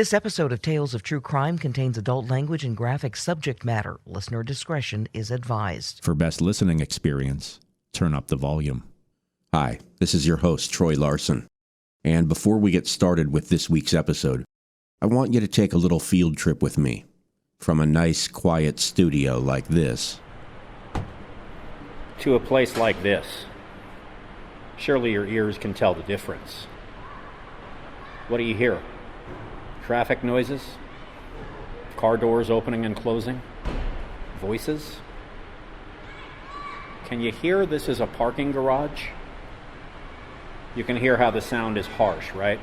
This episode of Tales of True Crime contains adult language and graphic subject matter. Listener discretion is advised. For best listening experience, turn up the volume. Hi, this is your host, Troy Larson. And before we get started with this week's episode, I want you to take a little field trip with me from a nice, quiet studio like this to a place like this. Surely your ears can tell the difference. What do you hear? Traffic noises? Car doors opening and closing? Voices? Can you hear this is a parking garage? You can hear how the sound is harsh, right?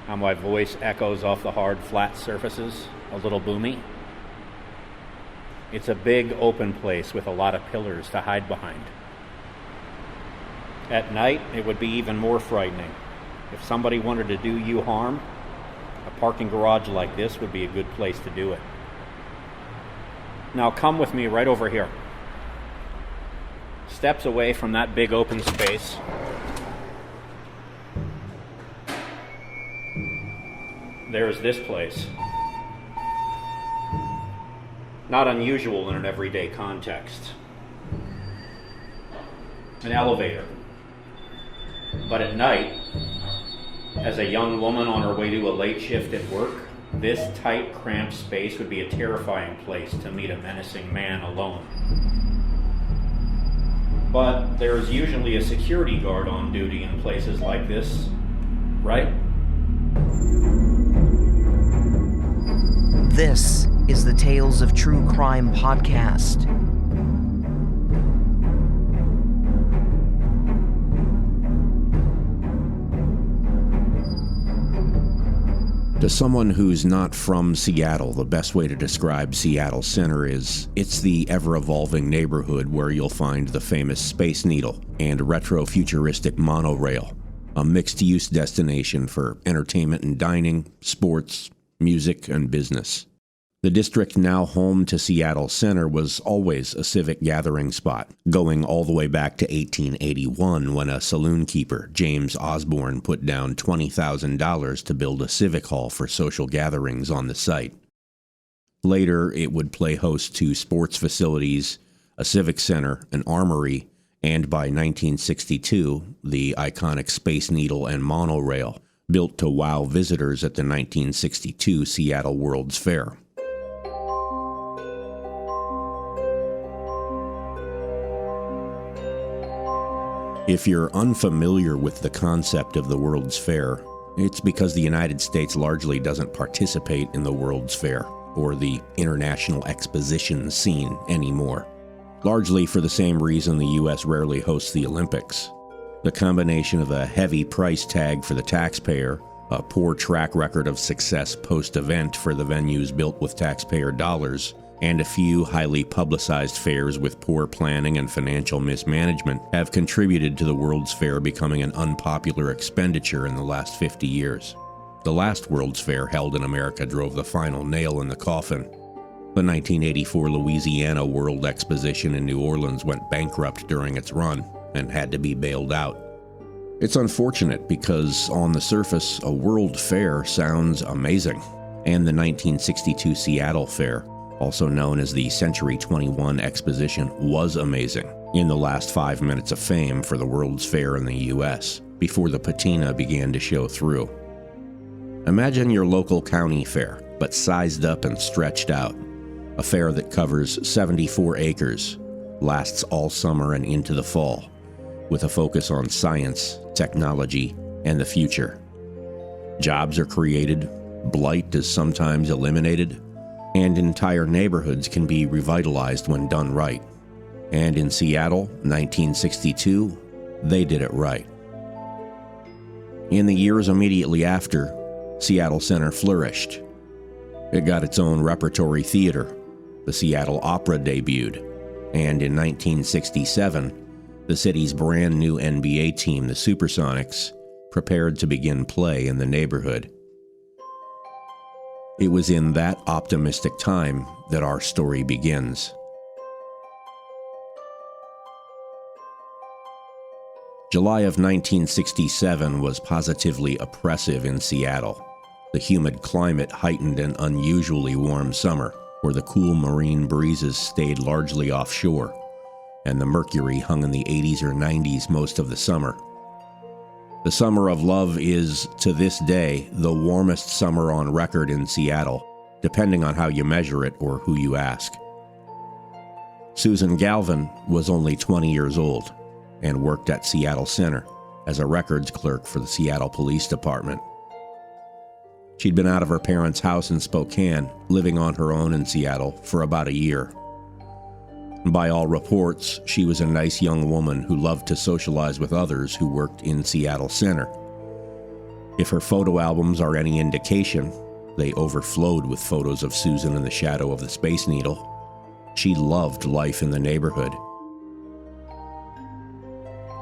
How my voice echoes off the hard, flat surfaces, a little boomy. It's a big open place with a lot of pillars to hide behind. At night, it would be even more frightening. If somebody wanted to do you harm, a parking garage like this would be a good place to do it. Now come with me right over here. Steps away from that big open space. There's this place. Not unusual in an everyday context. An elevator. But at night, as a young woman on her way to a late shift at work, this tight, cramped space would be a terrifying place to meet a menacing man alone. But there is usually a security guard on duty in places like this, right? This is the Tales of True Crime podcast. To someone who's not from Seattle, the best way to describe Seattle Center is it's the ever-evolving neighborhood where you'll find the famous Space Needle and retro-futuristic monorail, a mixed-use destination for entertainment and dining, sports, music, and business. The district now home to Seattle Center was always a civic gathering spot, going all the way back to 1881 when a saloon keeper, James Osborne, put down $20,000 to build a civic hall for social gatherings on the site. Later, it would play host to sports facilities, a civic center, an armory, and by 1962, the iconic Space Needle and monorail, built to wow visitors at the 1962 Seattle World's Fair. If you're unfamiliar with the concept of the World's Fair, it's because the United States largely doesn't participate in the World's Fair or the international exposition scene anymore, largely for the same reason the U.S. rarely hosts the Olympics. The combination of a heavy price tag for the taxpayer, a poor track record of success post-event for the venues built with taxpayer dollars, and a few highly publicized fairs with poor planning and financial mismanagement have contributed to the World's Fair becoming an unpopular expenditure in the last 50 years. The last World's Fair held in America drove the final nail in the coffin. The 1984 Louisiana World Exposition in New Orleans went bankrupt during its run and had to be bailed out. It's unfortunate because, on the surface, a World Fair sounds amazing, and the 1962 Seattle Fair, also known as the Century 21 Exposition, was amazing in the last 5 minutes of fame for the World's Fair in the U.S., before the patina began to show through. Imagine your local county fair, but sized up and stretched out. A fair that covers 74 acres, lasts all summer and into the fall, with a focus on science, technology, and the future. Jobs are created, blight is sometimes eliminated, and entire neighborhoods can be revitalized when done right. And in Seattle, 1962, they did it right. In the years immediately after, Seattle Center flourished. It got its own repertory theater. The Seattle Opera debuted, and in 1967, the city's brand new NBA team, the Supersonics, prepared to begin play in the neighborhood. It was in that optimistic time that our story begins. July of 1967 was positively oppressive in Seattle. The humid climate heightened an unusually warm summer, where the cool marine breezes stayed largely offshore, and the mercury hung in the 80s or 90s most of the summer. The summer of love is, to this day, the warmest summer on record in Seattle, depending on how you measure it or who you ask. Susan Galvin was only 20 years old and worked at Seattle Center as a records clerk for the Seattle Police Department. She'd been out of her parents' house in Spokane, living on her own in Seattle for about a year. By all reports, she was a nice young woman who loved to socialize with others who worked in Seattle Center. If her photo albums are any indication, they overflowed with photos of Susan in the shadow of the Space Needle. She loved life in the neighborhood.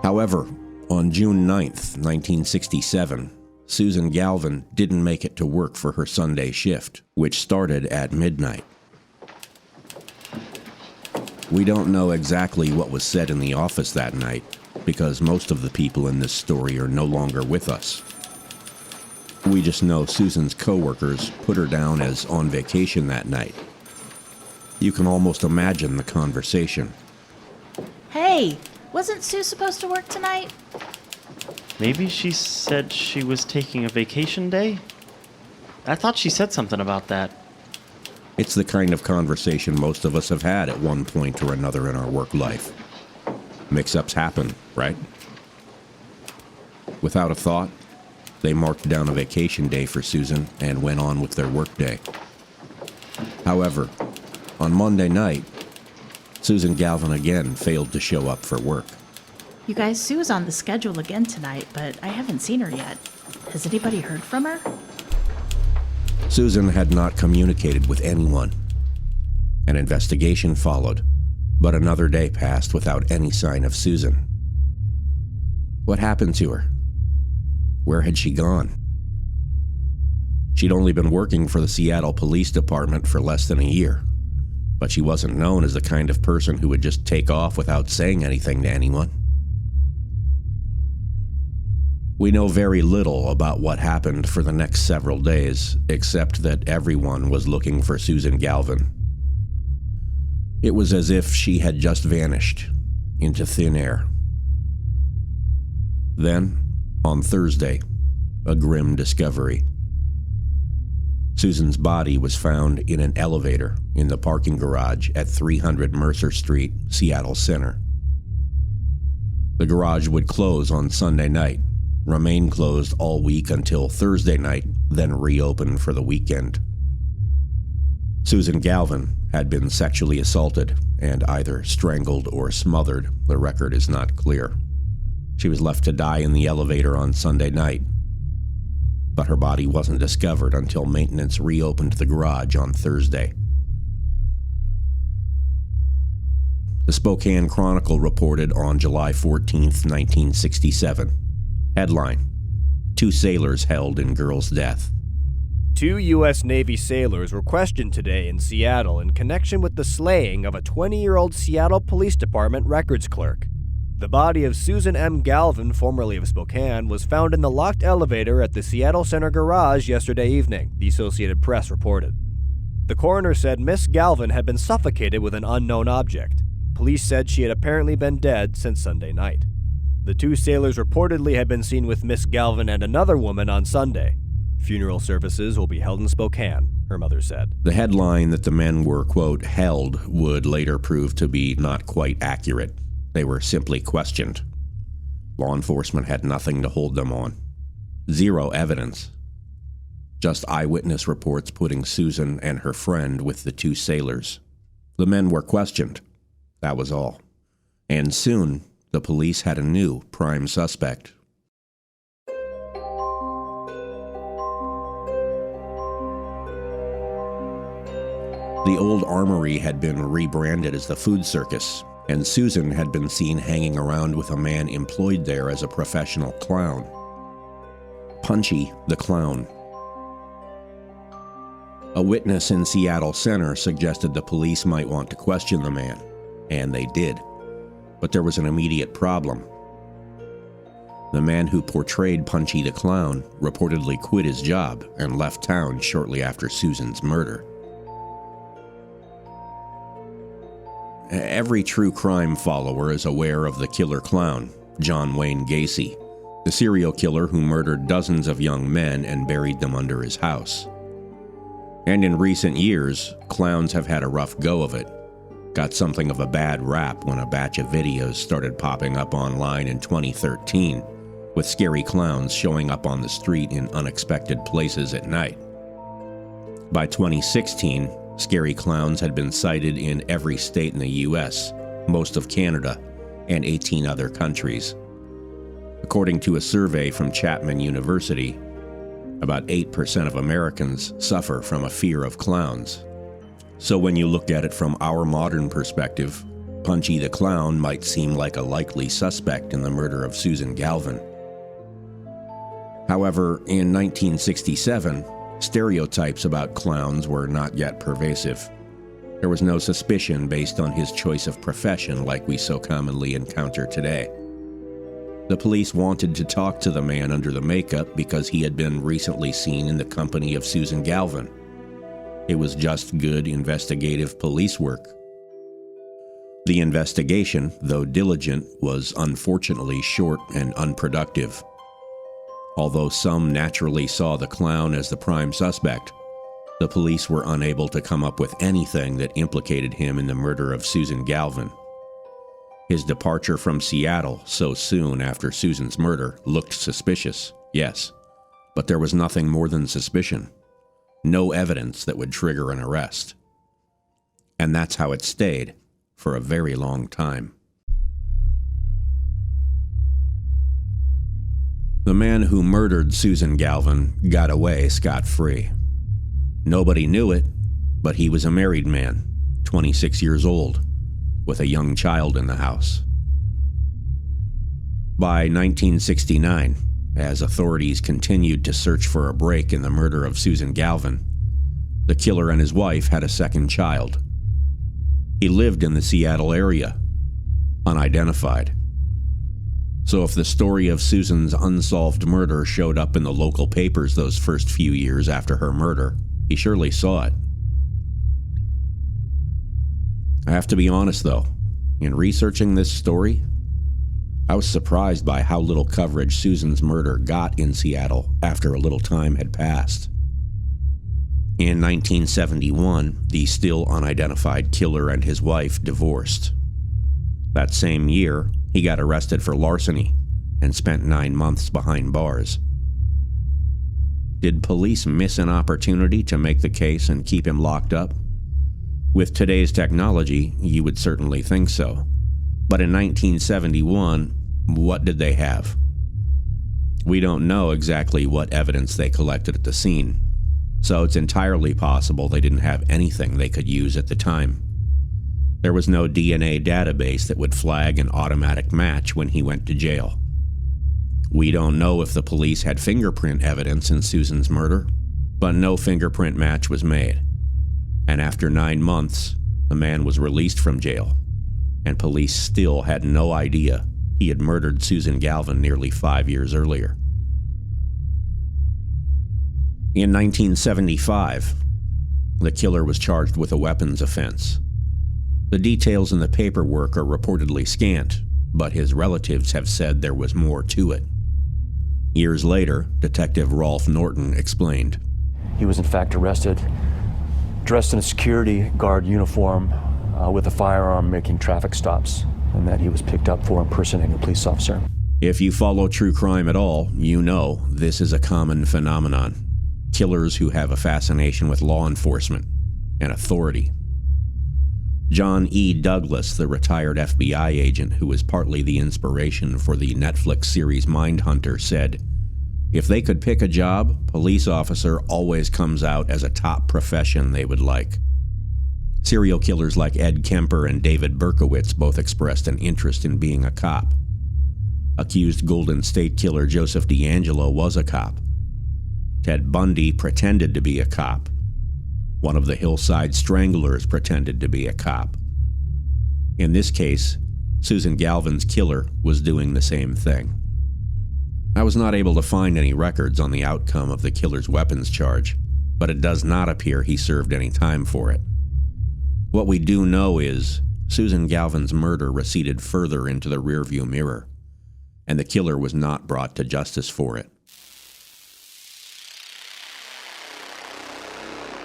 However, on June 9th, 1967, Susan Galvin didn't make it to work for her Sunday shift, which started at midnight. We don't know exactly what was said in the office that night, because most of the people in this story are no longer with us. We just know Susan's coworkers put her down as on vacation that night. You can almost imagine the conversation. Hey, wasn't Sue supposed to work tonight? Maybe she said she was taking a vacation day? I thought she said something about that. It's the kind of conversation most of us have had at one point or another in our work life. Mix-ups happen, right? Without a thought, they marked down a vacation day for Susan and went on with their workday. However, on Monday night, Susan Galvin again failed to show up for work. You guys, Sue's on the schedule again tonight, but I haven't seen her yet. Has anybody heard from her? Susan had not communicated with anyone. An investigation followed, but another day passed without any sign of Susan. What happened to her? Where had she gone? She'd only been working for the Seattle Police Department for less than a year, but she wasn't known as the kind of person who would just take off without saying anything to anyone. We know very little about what happened for the next several days, except that everyone was looking for Susan Galvin. It was as if she had just vanished into thin air. Then, on Thursday, a grim discovery. Susan's body was found in an elevator in the parking garage at 300 Mercer Street, Seattle Center. The garage would close on Sunday night, remain closed all week until Thursday night, then reopen for the weekend. Susan Galvin had been sexually assaulted and either strangled or smothered. The record is not clear. She was left to die in the elevator on Sunday night, but her body wasn't discovered until maintenance reopened the garage on Thursday. The Spokane Chronicle reported on July 14, 1967. Headline: 2 sailors held in girl's death. 2 U.S. Navy sailors were questioned today in Seattle in connection with the slaying of a 20-year-old Seattle Police Department records clerk. The body of Susan M. Galvin, formerly of Spokane, was found in the locked elevator at the Seattle Center garage yesterday evening, the Associated Press reported. The coroner said Miss Galvin had been suffocated with an unknown object. Police said she had apparently been dead since Sunday night. The 2 sailors reportedly had been seen with Miss Galvin and another woman on Sunday. Funeral services will be held in Spokane, her mother said. The headline that the men were, quote, held would later prove to be not quite accurate. They were simply questioned. Law enforcement had nothing to hold them on. 0 evidence. Just eyewitness reports putting Susan and her friend with the 2 sailors. The men were questioned. That was all. And soon, the police had a new prime suspect. The old armory had been rebranded as the Food Circus, and Susan had been seen hanging around with a man employed there as a professional clown. Punchy the Clown. A witness in Seattle Center suggested the police might want to question the man, and they did. But there was an immediate problem. The man who portrayed Punchy the Clown reportedly quit his job and left town shortly after Susan's murder. Every true crime follower is aware of the killer clown, John Wayne Gacy, the serial killer who murdered dozens of young men and buried them under his house. And in recent years, clowns have had a rough go of it. Got something of a bad rap when a batch of videos started popping up online in 2013, with scary clowns showing up on the street in unexpected places at night. By 2016, scary clowns had been sighted in every state in the US, most of Canada, and 18 other countries. According to a survey from Chapman University, about 8% of Americans suffer from a fear of clowns. So when you look at it from our modern perspective, Punchy the Clown might seem like a likely suspect in the murder of Susan Galvin. However, in 1967, stereotypes about clowns were not yet pervasive. There was no suspicion based on his choice of profession like we so commonly encounter today. The police wanted to talk to the man under the makeup because he had been recently seen in the company of Susan Galvin. It was just good investigative police work. The investigation, though diligent, was unfortunately short and unproductive. Although some naturally saw the clown as the prime suspect, the police were unable to come up with anything that implicated him in the murder of Susan Galvin. His departure from Seattle so soon after Susan's murder looked suspicious, yes, but there was nothing more than suspicion. No evidence that would trigger an arrest. And that's how it stayed for a very long time. The man who murdered Susan Galvin got away scot-free. Nobody knew it, but he was a married man, 26 years old, with a young child in the house. By 1969, as authorities continued to search for a break in the murder of Susan Galvin, the killer and his wife had a second child. He lived in the Seattle area, unidentified. So if the story of Susan's unsolved murder showed up in the local papers those first few years after her murder, he surely saw it. I have to be honest though, in researching this story, I was surprised by how little coverage Susan's murder got in Seattle after a little time had passed. In 1971, the still unidentified killer and his wife divorced. That same year, he got arrested for larceny and spent 9 months behind bars. Did police miss an opportunity to make the case and keep him locked up? With today's technology, you would certainly think so. But in 1971, what did they have? We don't know exactly what evidence they collected at the scene, so it's entirely possible they didn't have anything they could use at the time. There was no DNA database that would flag an automatic match when he went to jail. We don't know if the police had fingerprint evidence in Susan's murder, but no fingerprint match was made. And after 9 months, the man was released from jail, and police still had no idea he had murdered Susan Galvin nearly 5 years earlier. In 1975, the killer was charged with a weapons offense. The details in the paperwork are reportedly scant, but his relatives have said there was more to it. Years later, Detective Rolf Norton explained. He was in fact arrested, dressed in a security guard uniform with a firearm making traffic stops, and that he was picked up for impersonating a police officer. If you follow true crime at all, you know this is a common phenomenon. Killers who have a fascination with law enforcement and authority. John E. Douglas, the retired FBI agent who was partly the inspiration for the Netflix series Mindhunter, said, "If they could pick a job, police officer always comes out as a top profession they would like." Serial killers like Ed Kemper and David Berkowitz both expressed an interest in being a cop. Accused Golden State Killer Joseph DeAngelo was a cop. Ted Bundy pretended to be a cop. One of the Hillside Stranglers pretended to be a cop. In this case, Susan Galvin's killer was doing the same thing. I was not able to find any records on the outcome of the killer's weapons charge, but it does not appear he served any time for it. What we do know is Susan Galvin's murder receded further into the rearview mirror, and the killer was not brought to justice for it.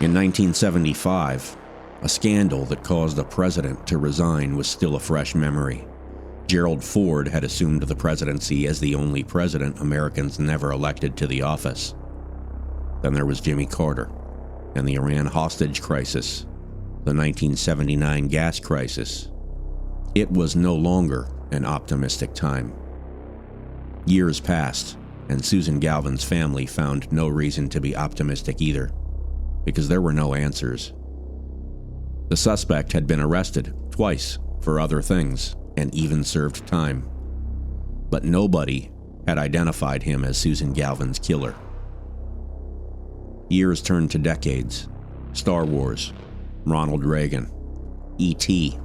In 1975, a scandal that caused a president to resign was still a fresh memory. Gerald Ford had assumed the presidency as the only president Americans never elected to the office. Then there was Jimmy Carter, and the Iran hostage crisis, the 1979 gas crisis. It was no longer an optimistic time. Years passed, and Susan Galvin's family found no reason to be optimistic either, because there were no answers. The suspect had been arrested twice for other things and even served time, but nobody had identified him as Susan Galvin's killer. Years turned to decades. Star Wars, Ronald Reagan, E.T.,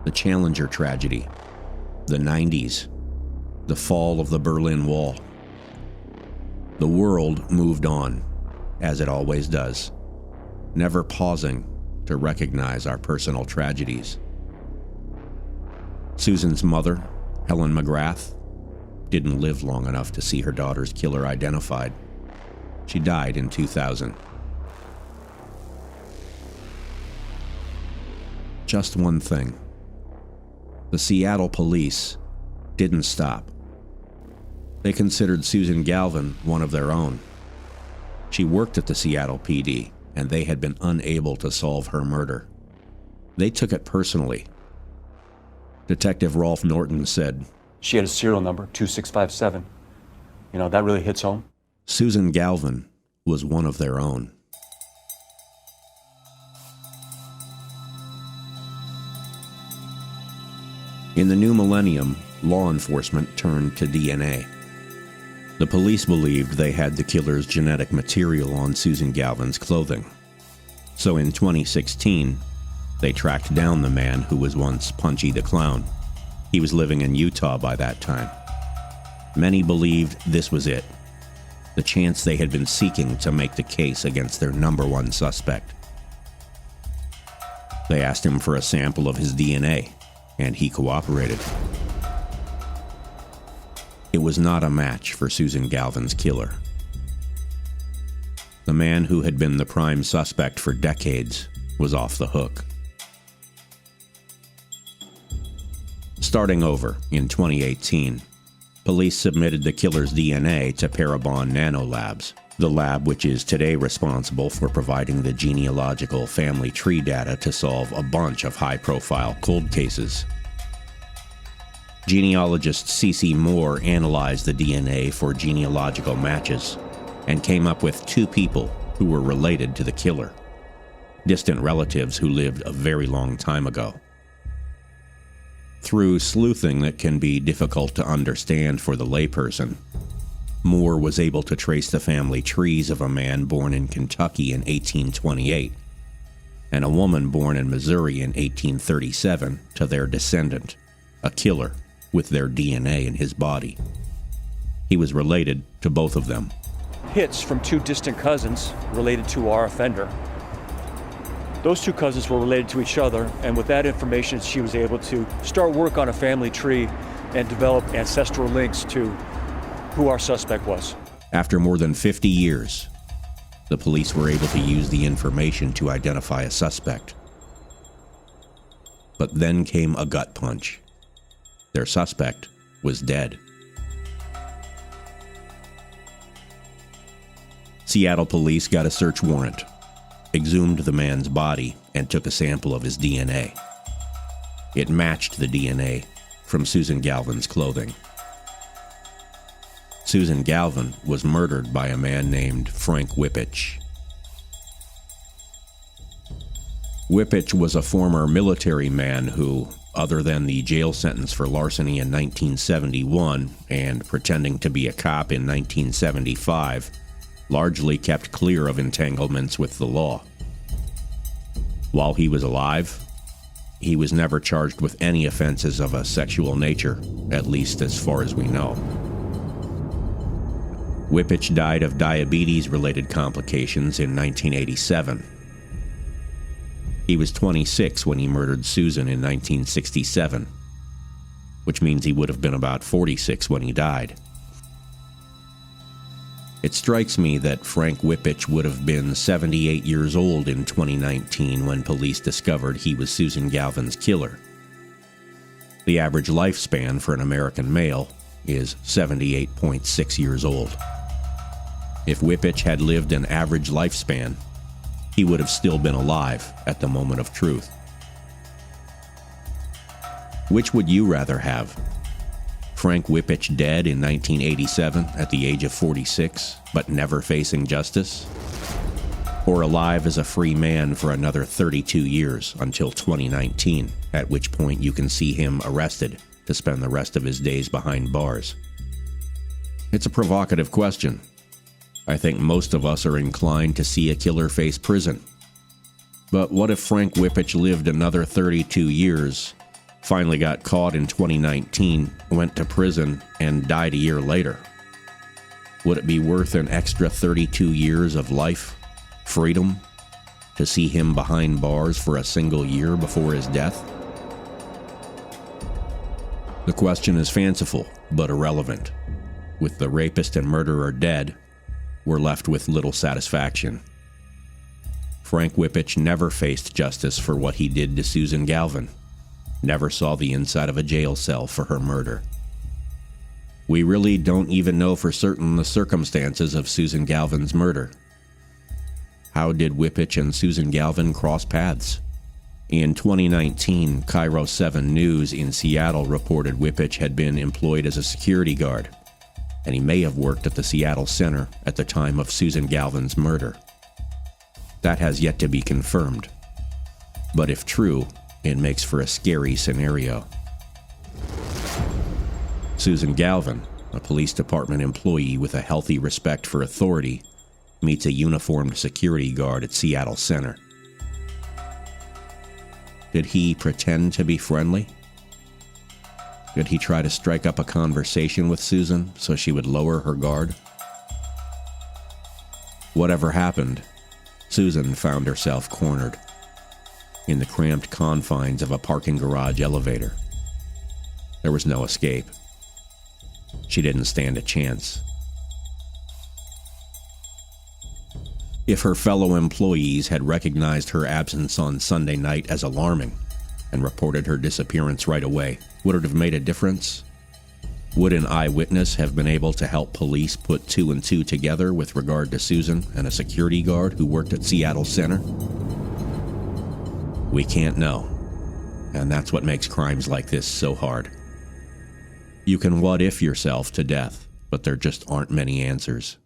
the Challenger tragedy, the 90s, the fall of the Berlin Wall. The world moved on, as it always does, never pausing to recognize our personal tragedies. Susan's mother, Helen McGrath, didn't live long enough to see her daughter's killer identified. She died in 2000. Just one thing. The Seattle police didn't stop. They considered Susan Galvin one of their own. She worked at the Seattle PD, and they had been unable to solve her murder. They took it personally. Detective Rolf Norton said, She had a serial number, 2657. You know, that really hits home. Susan Galvin was one of their own. In the new millennium, law enforcement turned to DNA. The police believed they had the killer's genetic material on Susan Galvin's clothing. So in 2016, they tracked down the man who was once Punchy the Clown. He was living in Utah by that time. Many believed this was it, the chance they had been seeking to make the case against their number one suspect. They asked him for a sample of his DNA, and he cooperated. It was not a match for Susan Galvin's killer. The man who had been the prime suspect for decades was off the hook. Starting over in 2018, police submitted the killer's DNA to Parabon Nanolabs, the lab which is today responsible for providing the genealogical family tree data to solve a bunch of high-profile cold cases. Genealogist C.C. Moore analyzed the DNA for genealogical matches and came up with two people who were related to the killer, distant relatives who lived a very long time ago. Through sleuthing that can be difficult to understand for the layperson, Moore was able to trace the family trees of a man born in Kentucky in 1828 and a woman born in Missouri in 1837 to their descendant, a killer with their DNA in his body. He was related to both of them. Hits from two distant cousins related to our offender. Those two cousins were related to each other, and with that information, she was able to start work on a family tree and develop ancestral links to who our suspect was. After more than 50 years, the police were able to use the information to identify a suspect. But then came a gut punch. Their suspect was dead. Seattle police got a search warrant, exhumed the man's body, and took a sample of his DNA. It matched the DNA from Susan Galvin's clothing. Susan Galvin was murdered by a man named Frank Whippich. Whippich was a former military man who, other than the jail sentence for larceny in 1971 and pretending to be a cop in 1975, largely kept clear of entanglements with the law. While he was alive, he was never charged with any offenses of a sexual nature, at least as far as we know. Whippich died of diabetes-related complications in 1987. He was 26 when he murdered Susan in 1967, which means he would have been about 46 when he died. It strikes me that Frank Whippich would have been 78 years old in 2019 when police discovered he was Susan Galvin's killer. The average lifespan for an American male is 78.6 years old. If Whippich had lived an average lifespan, he would have still been alive at the moment of truth. Which would you rather have? Frank Whippich dead in 1987 at the age of 46, but never facing justice? Or alive as a free man for another 32 years until 2019, at which point you can see him arrested to spend the rest of his days behind bars? It's a provocative question. I think most of us are inclined to see a killer face prison. But what if Frank Whippich lived another 32 years, finally got caught in 2019, went to prison, and died a year later? Would it be worth an extra 32 years of life, freedom, to see him behind bars for a single year before his death? The question is fanciful, but irrelevant. With the rapist and murderer dead, we're left with little satisfaction. Frank Whippich never faced justice for what he did to Susan Galvin, never saw the inside of a jail cell for her murder. We really don't even know for certain the circumstances of Susan Galvin's murder. How did Whippich and Susan Galvin cross paths? In 2019, Cairo 7 News in Seattle reported Whippich had been employed as a security guard, and he may have worked at the Seattle Center at the time of Susan Galvin's murder. That has yet to be confirmed, but if true, it makes for a scary scenario. Susan Galvin, a police department employee with a healthy respect for authority, meets a uniformed security guard at Seattle Center. Did he pretend to be friendly? Did he try to strike up a conversation with Susan so she would lower her guard? Whatever happened, Susan found herself cornered in the cramped confines of a parking garage elevator. There was no escape. She didn't stand a chance. If her fellow employees had recognized her absence on Sunday night as alarming and reported her disappearance right away, would it have made a difference? Would an eyewitness have been able to help police put two and two together with regard to Susan and a security guard who worked at Seattle Center? We can't know, and that's what makes crimes like this so hard. You can what-if yourself to death, but there just aren't many answers.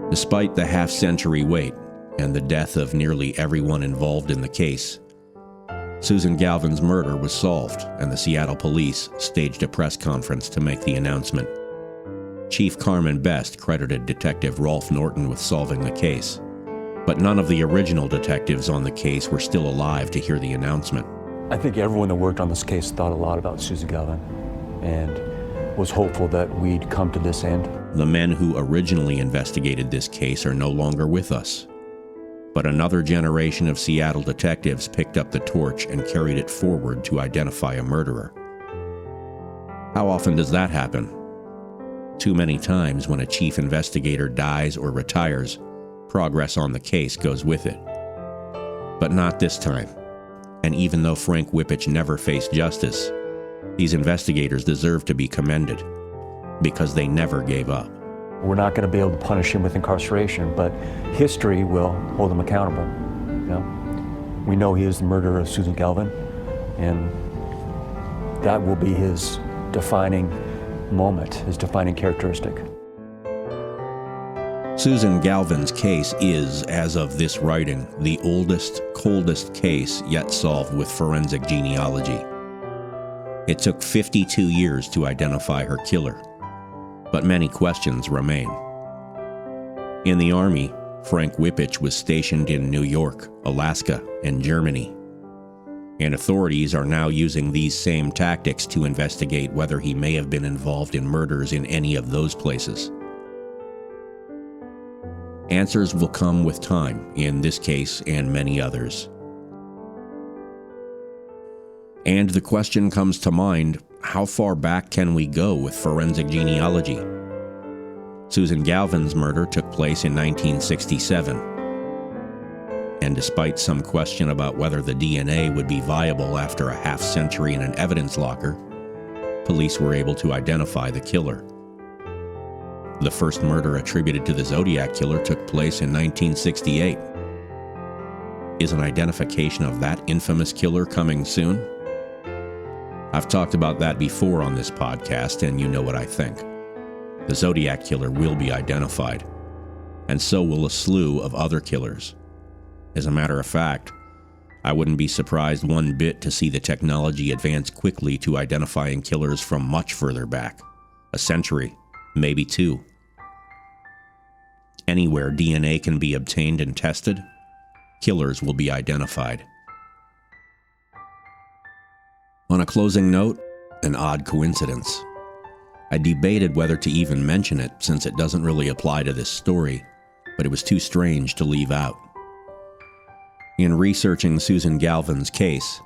Despite the half-century wait and the death of nearly everyone involved in the case, Susan Galvin's murder was solved, and the Seattle police staged a press conference to make the announcement. Chief Carmen Best credited Detective Rolf Norton with solving the case, but none of the original detectives on the case were still alive to hear the announcement. I think everyone that worked on this case thought a lot about Susan Galvin and was hopeful that we'd come to this end. The men who originally investigated this case are no longer with us, but another generation of Seattle detectives picked up the torch and carried it forward to identify a murderer. How often does that happen? Too many times when a chief investigator dies or retires, progress on the case goes with it. But not this time. And even though Frank Whippich never faced justice, these investigators deserve to be commended because they never gave up. We're not going to be able to punish him with incarceration, but history will hold him accountable. You know? We know he is the murderer of Susan Galvin, and that will be his defining moment, his defining characteristic. Susan Galvin's case is, as of this writing, the oldest, coldest case yet solved with forensic genealogy. It took 52 years to identify her killer, but many questions remain. In the Army, Frank Whippich was stationed in New York, Alaska, and Germany. and authorities are now using these same tactics to investigate whether he may have been involved in murders in any of those places. Answers will come with time, in this case and many others. And the question comes to mind, how far back can we go with forensic genealogy? Susan Galvin's murder took place in 1967. And despite some question about whether the DNA would be viable after a half-century in an evidence locker, police were able to identify the killer. The first murder attributed to the Zodiac Killer took place in 1968. Is an identification of that infamous killer coming soon? I've talked about that before on this podcast, and you know what I think. The Zodiac Killer will be identified, and so will a slew of other killers. As a matter of fact, I wouldn't be surprised one bit to see the technology advance quickly to identifying killers from much further back. A century, maybe two. Anywhere DNA can be obtained and tested, killers will be identified. On a closing note, an odd coincidence. I debated whether to even mention it since it doesn't really apply to this story, but it was too strange to leave out. In researching Susan Galvin's case,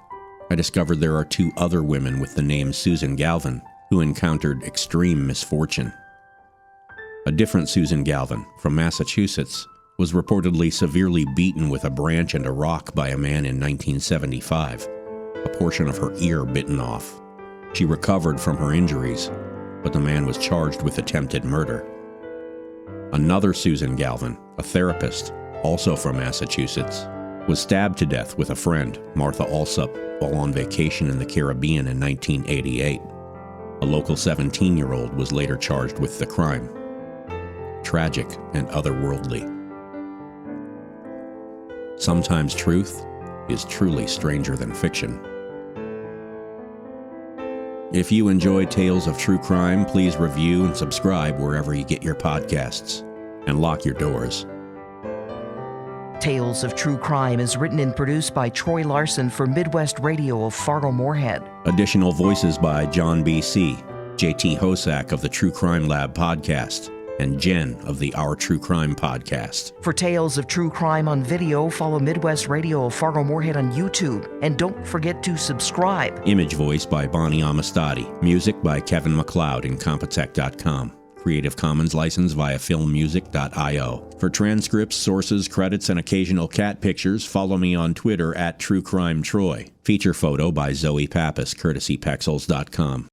I discovered there are two other women with the name Susan Galvin who encountered extreme misfortune. A different Susan Galvin, from Massachusetts, was reportedly severely beaten with a branch and a rock by a man in 1975. A portion of her ear bitten off. She recovered from her injuries, but the man was charged with attempted murder. Another Susan Galvin, a therapist, also from Massachusetts, was stabbed to death with a friend, Martha Alsop, while on vacation in the Caribbean in 1988. A local 17-year-old was later charged with the crime. Tragic and otherworldly. Sometimes truth is truly stranger than fiction. If you enjoy Tales of True Crime, please review and subscribe wherever you get your podcasts. And lock your doors. Tales of True Crime is written and produced by Troy Larson for Midwest Radio of Fargo-Moorhead. Additional voices by John B.C., J.T. Hosack of the True Crime Lab podcast, and Jen of the Our True Crime podcast. For Tales of True Crime on video, follow Midwest Radio of Fargo-Moorhead on YouTube. And don't forget to subscribe. Image voice by Bonnie Amistadi. Music by Kevin MacLeod in Compotech.com. Creative Commons license via filmmusic.io. For transcripts, sources, credits, and occasional cat pictures, follow me on Twitter @TrueCrimeTroy. Feature photo by Zoe Pappas, courtesy Pexels.com.